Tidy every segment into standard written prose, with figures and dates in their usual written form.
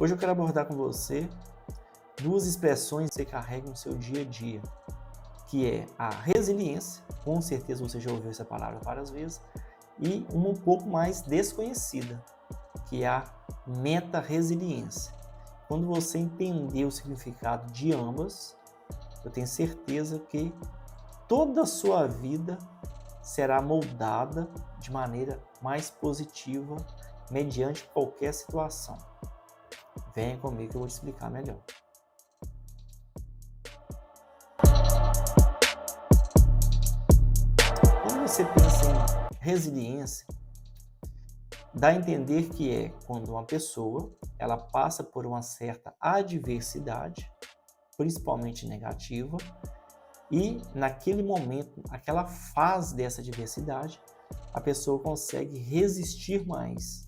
Hoje eu quero abordar com você duas expressões que você carrega no seu dia a dia, que é a resiliência, com certeza você já ouviu essa palavra várias vezes, e uma um pouco mais desconhecida, que é a meta-resiliência. Quando você entender o significado de ambas, eu tenho certeza que toda a sua vida será moldada de maneira mais positiva mediante qualquer situação. Venha comigo que eu vou te explicar melhor. Quando você pensa em resiliência, dá a entender que é quando uma pessoa ela passa por uma certa adversidade, principalmente negativa, e naquele momento, aquela fase dessa adversidade, a pessoa consegue resistir mais,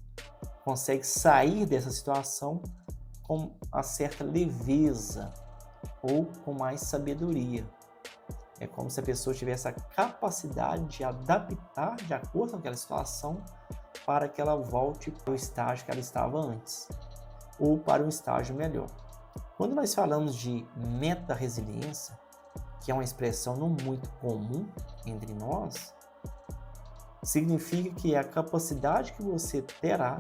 consegue sair dessa situação com uma certa leveza ou com mais sabedoria. É como se a pessoa tivesse a capacidade de adaptar de acordo com aquela situação para que ela volte para o estágio que ela estava antes, ou para um estágio melhor. Quando nós falamos de meta-resiliência, que é uma expressão não muito comum entre nós, significa que é a capacidade que você terá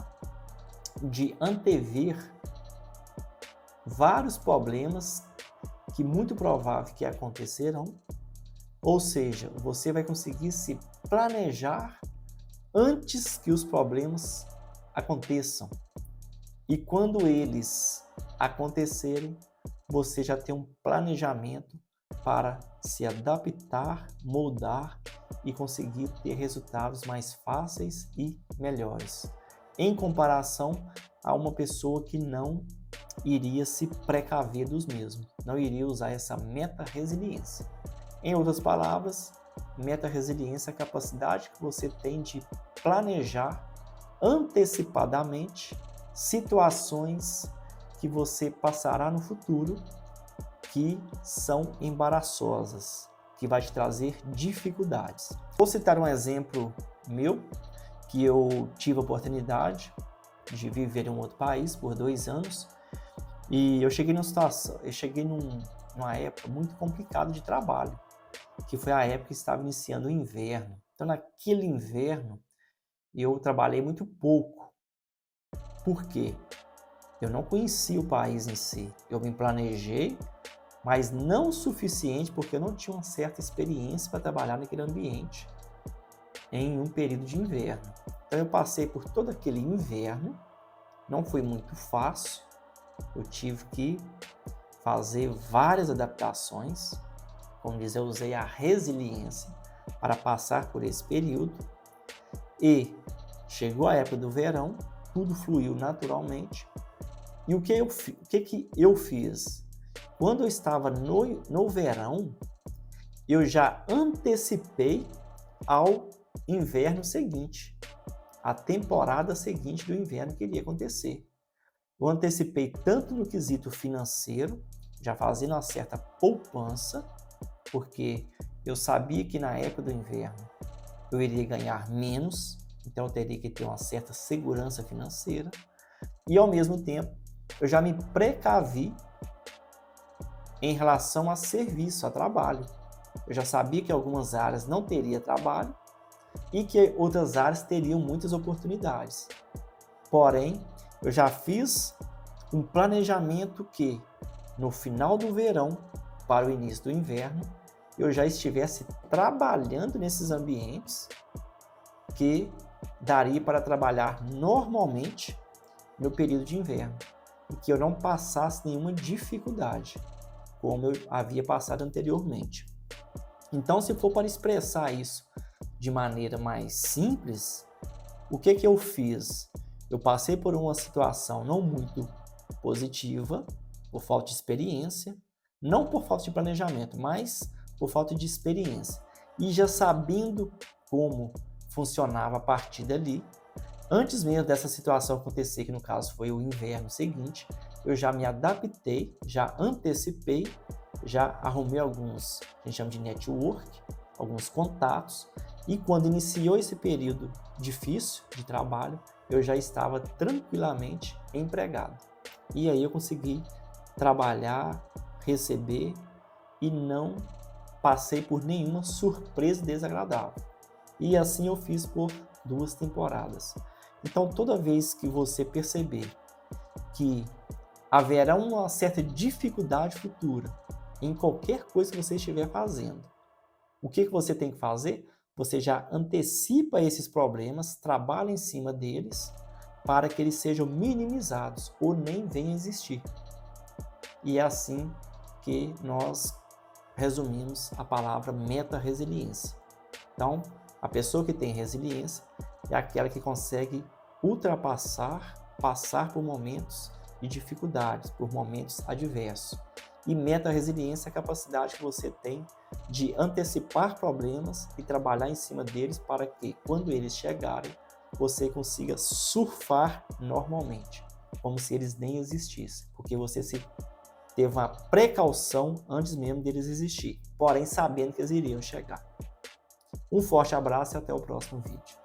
de antever vários problemas que muito provável que acontecerão, ou seja, você vai conseguir se planejar antes que os problemas aconteçam. E quando eles acontecerem, você já tem um planejamento para se adaptar, moldar e conseguir ter resultados mais fáceis e melhores, em comparação a uma pessoa que não iria se precaver dos mesmos, não iria usar essa meta-resiliência. Em outras palavras, meta-resiliência é a capacidade que você tem de planejar antecipadamente situações que você passará no futuro que são embaraçosas, que vai te trazer dificuldades. Vou citar um exemplo meu, que eu tive a oportunidade de viver em um outro país por 2 anos, e eu cheguei numa época muito complicada de trabalho, que foi a época que estava iniciando o inverno. Então, naquele inverno, eu trabalhei muito pouco. Por quê? Eu não conhecia o país em si. Eu me planejei, mas não o suficiente porque eu não tinha uma certa experiência para trabalhar naquele ambiente em um período de inverno. Então eu passei por todo aquele inverno, não foi muito fácil, eu tive que fazer várias adaptações, como diz, eu usei a resiliência para passar por esse período e chegou a época do verão, tudo fluiu naturalmente. E o que eu fiz? Quando eu estava no verão, eu já antecipei ao inverno seguinte, a temporada seguinte do inverno que iria acontecer. Eu antecipei tanto no quesito financeiro, já fazendo uma certa poupança, porque eu sabia que na época do inverno eu iria ganhar menos, então eu teria que ter uma certa segurança financeira, e ao mesmo tempo eu já me precavi em relação a serviço, a trabalho. Eu já sabia que algumas áreas não teria trabalho e que outras áreas teriam muitas oportunidades. Porém, eu já fiz um planejamento que no final do verão para o início do inverno eu já estivesse trabalhando nesses ambientes que daria para trabalhar normalmente no período de inverno e que eu não passasse nenhuma dificuldade, como eu havia passado anteriormente. Então, se for para expressar isso de maneira mais simples, o que eu fiz? Eu passei por uma situação não muito positiva, por falta de experiência, não por falta de planejamento, mas por falta de experiência. E já sabendo como funcionava a partir dali, antes mesmo dessa situação acontecer, que no caso foi o inverno seguinte, eu já me adaptei, já antecipei, já arrumei alguns, a gente chama de network, alguns contatos, e quando iniciou esse período difícil de trabalho, eu já estava tranquilamente empregado. E aí eu consegui trabalhar, receber e não passei por nenhuma surpresa desagradável. E assim eu fiz por 2 temporadas. Então, toda vez que você perceber que haverá uma certa dificuldade futura em qualquer coisa que você estiver fazendo, o que você tem que fazer? Você já antecipa esses problemas, trabalha em cima deles para que eles sejam minimizados ou nem venham a existir. E é assim que nós resumimos a palavra meta-resiliência. Então, a pessoa que tem resiliência é aquela que consegue passar por momentos de dificuldades, por momentos adversos. E meta-resiliência é a capacidade que você tem de antecipar problemas e trabalhar em cima deles para que, quando eles chegarem, você consiga surfar normalmente, como se eles nem existissem, porque você teve uma precaução antes mesmo deles existir, porém sabendo que eles iriam chegar. Um forte abraço e até o próximo vídeo.